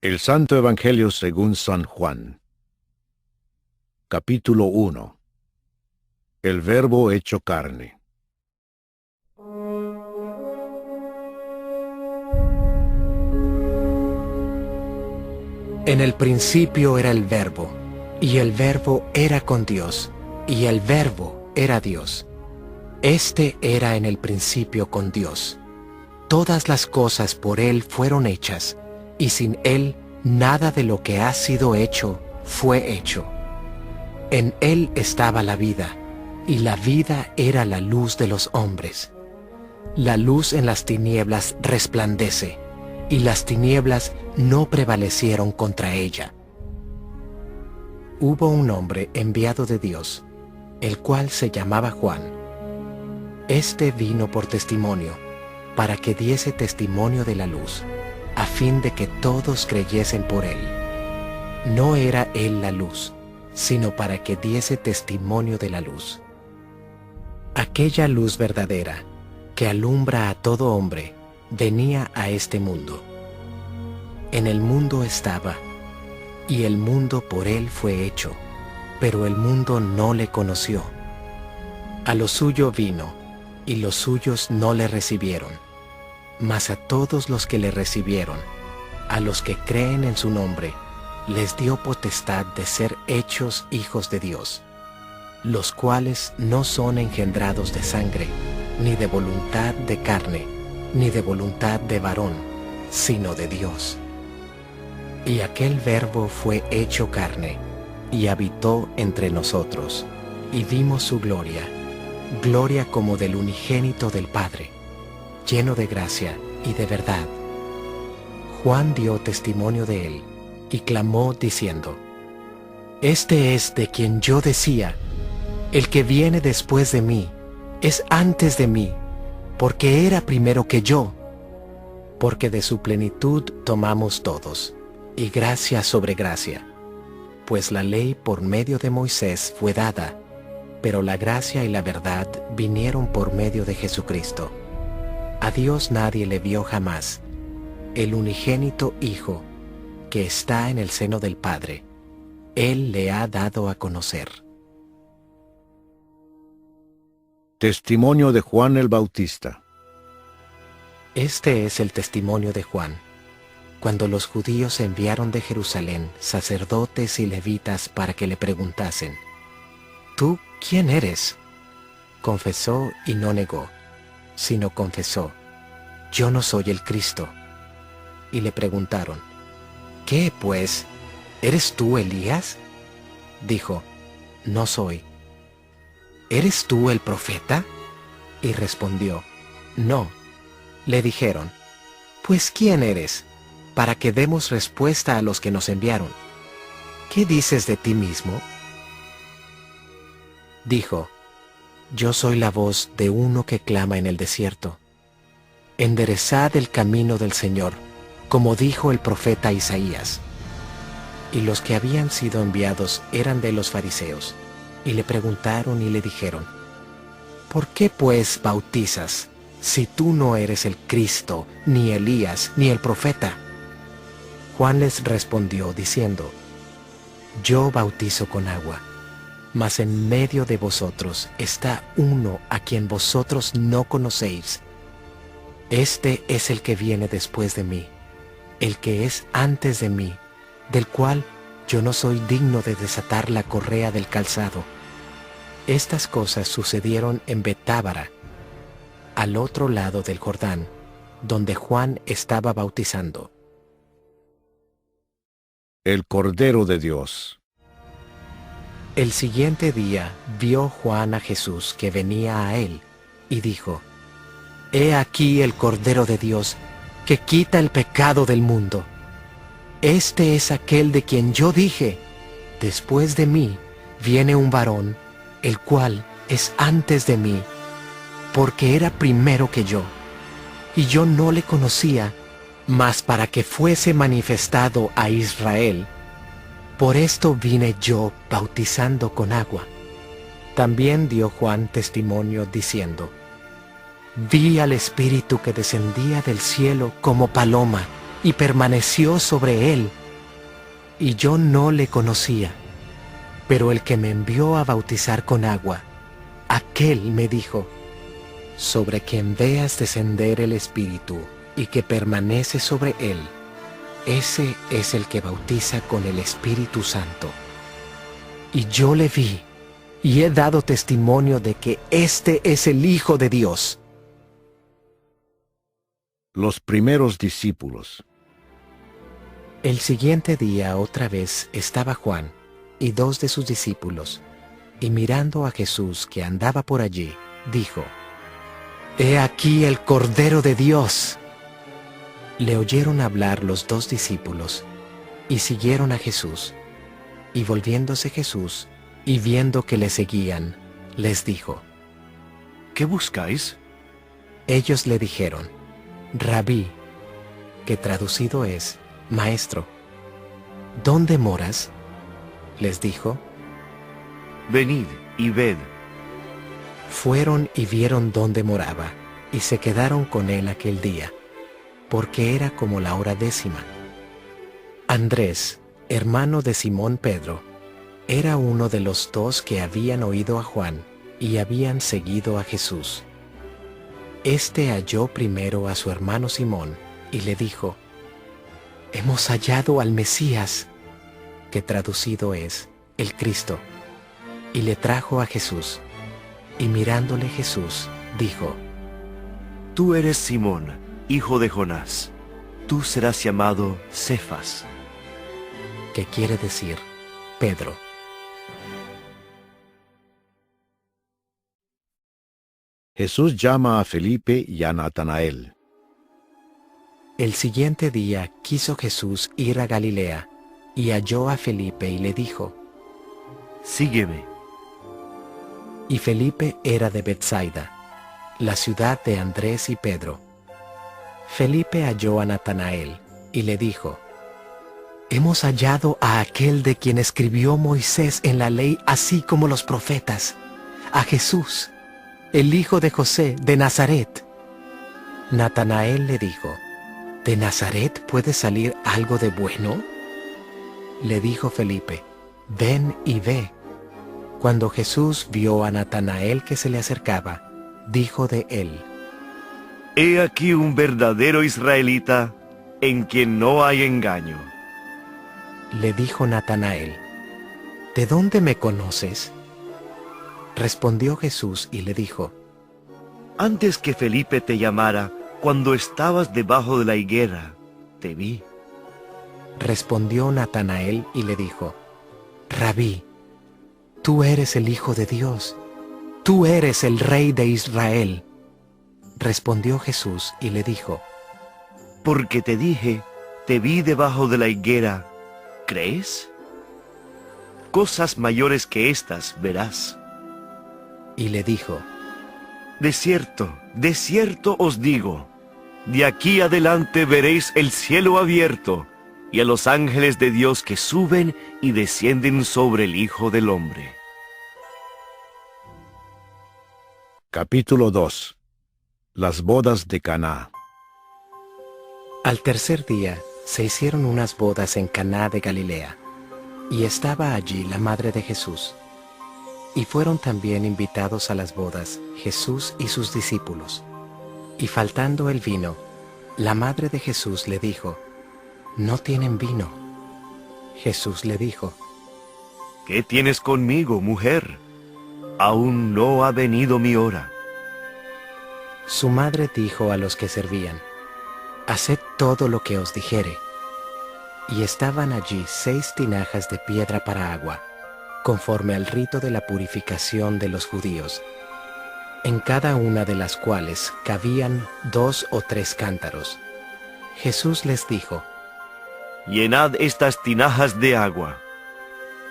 El Santo Evangelio según San Juan. Capítulo 1. El Verbo hecho carne. En el principio era el Verbo, y el Verbo era con Dios, y el Verbo era Dios. Este era en el principio con Dios. Todas las cosas por Él fueron hechas, y sin Él nada de lo que ha sido hecho fue hecho. En Él estaba la vida, y la vida era la luz de los hombres. La luz en las tinieblas resplandece, y las tinieblas no prevalecieron contra ella. Hubo un hombre enviado de Dios, el cual se llamaba Juan. Este vino por testimonio, para que diese testimonio de la luz, a fin de que todos creyesen por él. No era él la luz, sino para que diese testimonio de la luz. Aquella luz verdadera, que alumbra a todo hombre, venía a este mundo. En el mundo estaba, y el mundo por él fue hecho, pero el mundo no le conoció. A lo suyo vino, y los suyos no le recibieron. Mas a todos los que le recibieron, a los que creen en su nombre, les dio potestad de ser hechos hijos de Dios, los cuales no son engendrados de sangre, ni de voluntad de carne, ni de voluntad de varón, sino de Dios. Y aquel Verbo fue hecho carne, y habitó entre nosotros, y vimos su gloria, gloria como del unigénito del Padre, lleno de gracia y de verdad. Juan dio testimonio de él, y clamó diciendo: Este es de quien yo decía, el que viene después de mí, es antes de mí, porque era primero que yo. Porque de su plenitud tomamos todos, y gracia sobre gracia. Pues la ley por medio de Moisés fue dada, pero la gracia y la verdad vinieron por medio de Jesucristo. A Dios nadie le vio jamás. El unigénito Hijo, que está en el seno del Padre, Él le ha dado a conocer. Testimonio de Juan el Bautista. Este es el testimonio de Juan, cuando los judíos enviaron de Jerusalén sacerdotes y levitas para que le preguntasen: ¿Tú quién eres? Confesó y no negó, sino confesó: Yo no soy el Cristo. Y le preguntaron: ¿Qué, pues? ¿Eres tú Elías? Dijo: No soy. ¿Eres tú el profeta? Y respondió: No. Le dijeron: Pues ¿quién eres? Para que demos respuesta a los que nos enviaron. ¿Qué dices de ti mismo? Dijo: Yo soy la voz de uno que clama en el desierto: Enderezad el camino del Señor, como dijo el profeta Isaías. Y los que habían sido enviados eran de los fariseos, y le preguntaron y le dijeron: ¿Por qué pues bautizas, si tú no eres el Cristo, ni Elías, ni el profeta? Juan les respondió diciendo: Yo bautizo con agua, mas en medio de vosotros está uno a quien vosotros no conocéis. Este es el que viene después de mí, el que es antes de mí, del cual yo no soy digno de desatar la correa del calzado. Estas cosas sucedieron en Betábara, al otro lado del Jordán, donde Juan estaba bautizando. El Cordero de Dios. El siguiente día vio Juan a Jesús que venía a él, y dijo: He aquí el Cordero de Dios, que quita el pecado del mundo. Este es aquel de quien yo dije: Después de mí viene un varón, el cual es antes de mí, porque era primero que yo. Y yo no le conocía, mas para que fuese manifestado a Israel. Por esto vine yo bautizando con agua. También dio Juan testimonio diciendo: Vi al Espíritu que descendía del cielo como paloma, y permaneció sobre él. Y yo no le conocía. Pero el que me envió a bautizar con agua, aquel me dijo: sobre quien veas descender el Espíritu y que permanece sobre él, ese es el que bautiza con el Espíritu Santo. Y yo le vi, y he dado testimonio de que este es el Hijo de Dios. Los primeros discípulos. El siguiente día otra vez estaba Juan y 2 de sus discípulos, y mirando a Jesús que andaba por allí, dijo: «He aquí el Cordero de Dios». Le oyeron hablar los 2 discípulos, y siguieron a Jesús. Y volviéndose Jesús, y viendo que le seguían, les dijo: ¿Qué buscáis? Ellos le dijeron: Rabí, que traducido es Maestro. ¿Dónde moras? Les dijo. Venid y ved. Fueron y vieron dónde moraba, y se quedaron con él aquel día, porque era como la hora 10. Andrés, hermano de Simón Pedro, era uno de los 2 que habían oído a Juan y habían seguido a Jesús. Este halló primero a su hermano Simón y le dijo: «Hemos hallado al Mesías», que traducido es el Cristo, y le trajo a Jesús. Y mirándole Jesús, dijo: Tú eres Simón, hijo de Jonás. Tú serás llamado Cefas, que quiere decir Pedro. Jesús llama a Felipe y a Natanael. El siguiente día quiso Jesús ir a Galilea, y halló a Felipe y le dijo: sígueme. Y Felipe era de Betsaida, la ciudad de Andrés y Pedro. Felipe halló a Natanael y le dijo: «Hemos hallado a aquel de quien escribió Moisés en la ley, así como los profetas, a Jesús, el hijo de José de Nazaret». Natanael le dijo: «¿De Nazaret puede salir algo de bueno?». Le dijo Felipe: «Ven y ve». Cuando Jesús vio a Natanael que se le acercaba, dijo de él: He aquí un verdadero israelita, en quien no hay engaño. Le dijo Natanael: «¿De dónde me conoces?». Respondió Jesús y le dijo: Antes que Felipe te llamara, cuando estabas debajo de la higuera, te vi. Respondió Natanael y le dijo: «Rabí, tú eres el Hijo de Dios, tú eres el Rey de Israel». Respondió Jesús y le dijo: Porque te dije, te vi debajo de la higuera, ¿crees? Cosas mayores que estas verás. Y le dijo: De cierto os digo, de aquí adelante veréis el cielo abierto, y a los ángeles de Dios que suben y descienden sobre el Hijo del Hombre. Capítulo 2. Las bodas de Caná. Al tercer día se hicieron unas bodas en Caná de Galilea, y estaba allí la madre de Jesús. Y fueron también invitados a las bodas Jesús y sus discípulos. Y faltando el vino, la madre de Jesús le dijo: «No tienen vino». Jesús le dijo: ¿Qué tienes conmigo, mujer? Aún no ha venido mi hora. Su madre dijo a los que servían: «Haced todo lo que os dijere». Y estaban allí 6 tinajas de piedra para agua, conforme al rito de la purificación de los judíos, en cada una de las cuales cabían 2 o 3 cántaros. Jesús les dijo: Llenad estas tinajas de agua.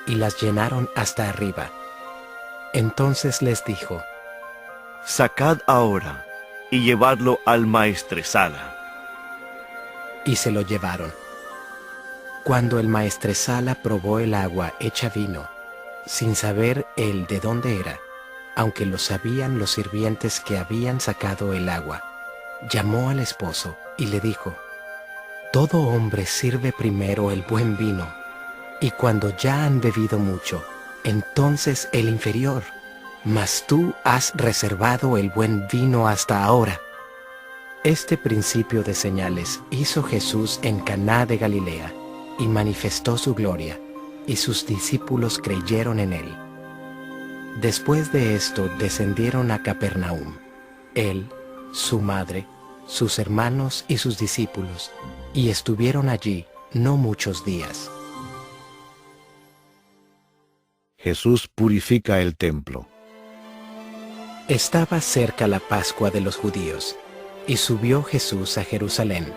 Y las llenaron hasta arriba. Entonces les dijo: Sacad ahora y llevadlo al maestresala. Y se lo llevaron. Cuando el maestresala probó el agua hecha vino, sin saber él de dónde era, aunque lo sabían los sirvientes que habían sacado el agua, llamó al esposo y le dijo: Todo hombre sirve primero el buen vino, y cuando ya han bebido mucho, entonces el inferior. Mas tú has reservado el buen vino hasta ahora. Este principio de señales hizo Jesús en Caná de Galilea, y manifestó su gloria, y sus discípulos creyeron en él. Después de esto descendieron a Capernaum, él, su madre, sus hermanos y sus discípulos, y estuvieron allí no muchos días. Jesús purifica el templo. Estaba cerca la Pascua de los judíos, y subió Jesús a Jerusalén,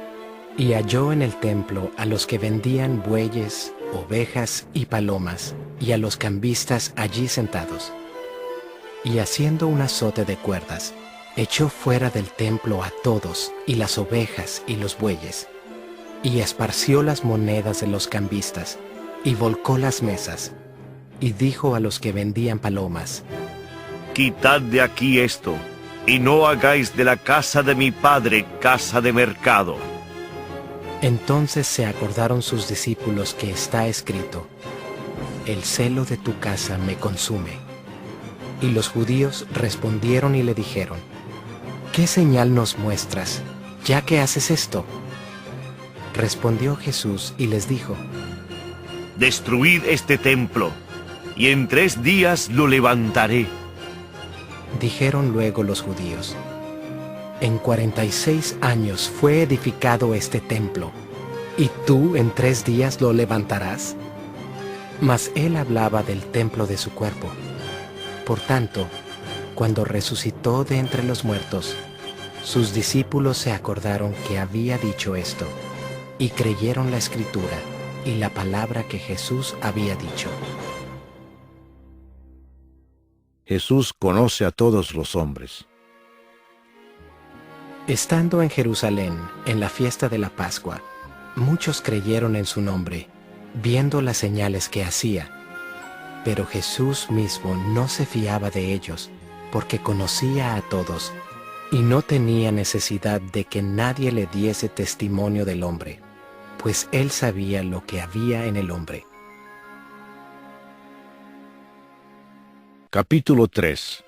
y halló en el templo a los que vendían bueyes, ovejas y palomas, y a los cambistas allí sentados. Y haciendo un azote de cuerdas, echó fuera del templo a todos, y las ovejas y los bueyes, y esparció las monedas de los cambistas, y volcó las mesas, y dijo a los que vendían palomas: Quitad de aquí esto, y no hagáis de la casa de mi padre casa de mercado. Entonces se acordaron sus discípulos que está escrito: El celo de tu casa me consume. Y los judíos respondieron y le dijeron: ¿Qué señal nos muestras, ya que haces esto? Respondió Jesús y les dijo: Destruid este templo, y en 3 días lo levantaré. Dijeron luego los judíos: En 46 años fue edificado este templo, ¿y tú en 3 días lo levantarás? Mas él hablaba del templo de su cuerpo. Por tanto, cuando resucitó de entre los muertos, sus discípulos se acordaron que había dicho esto, y creyeron la Escritura y la palabra que Jesús había dicho. Jesús conoce a todos los hombres. Estando en Jerusalén, en la fiesta de la Pascua, muchos creyeron en su nombre, viendo las señales que hacía. Pero Jesús mismo no se fiaba de ellos, porque conocía a todos, y no tenía necesidad de que nadie le diese testimonio del hombre, pues él sabía lo que había en el hombre. Capítulo 3.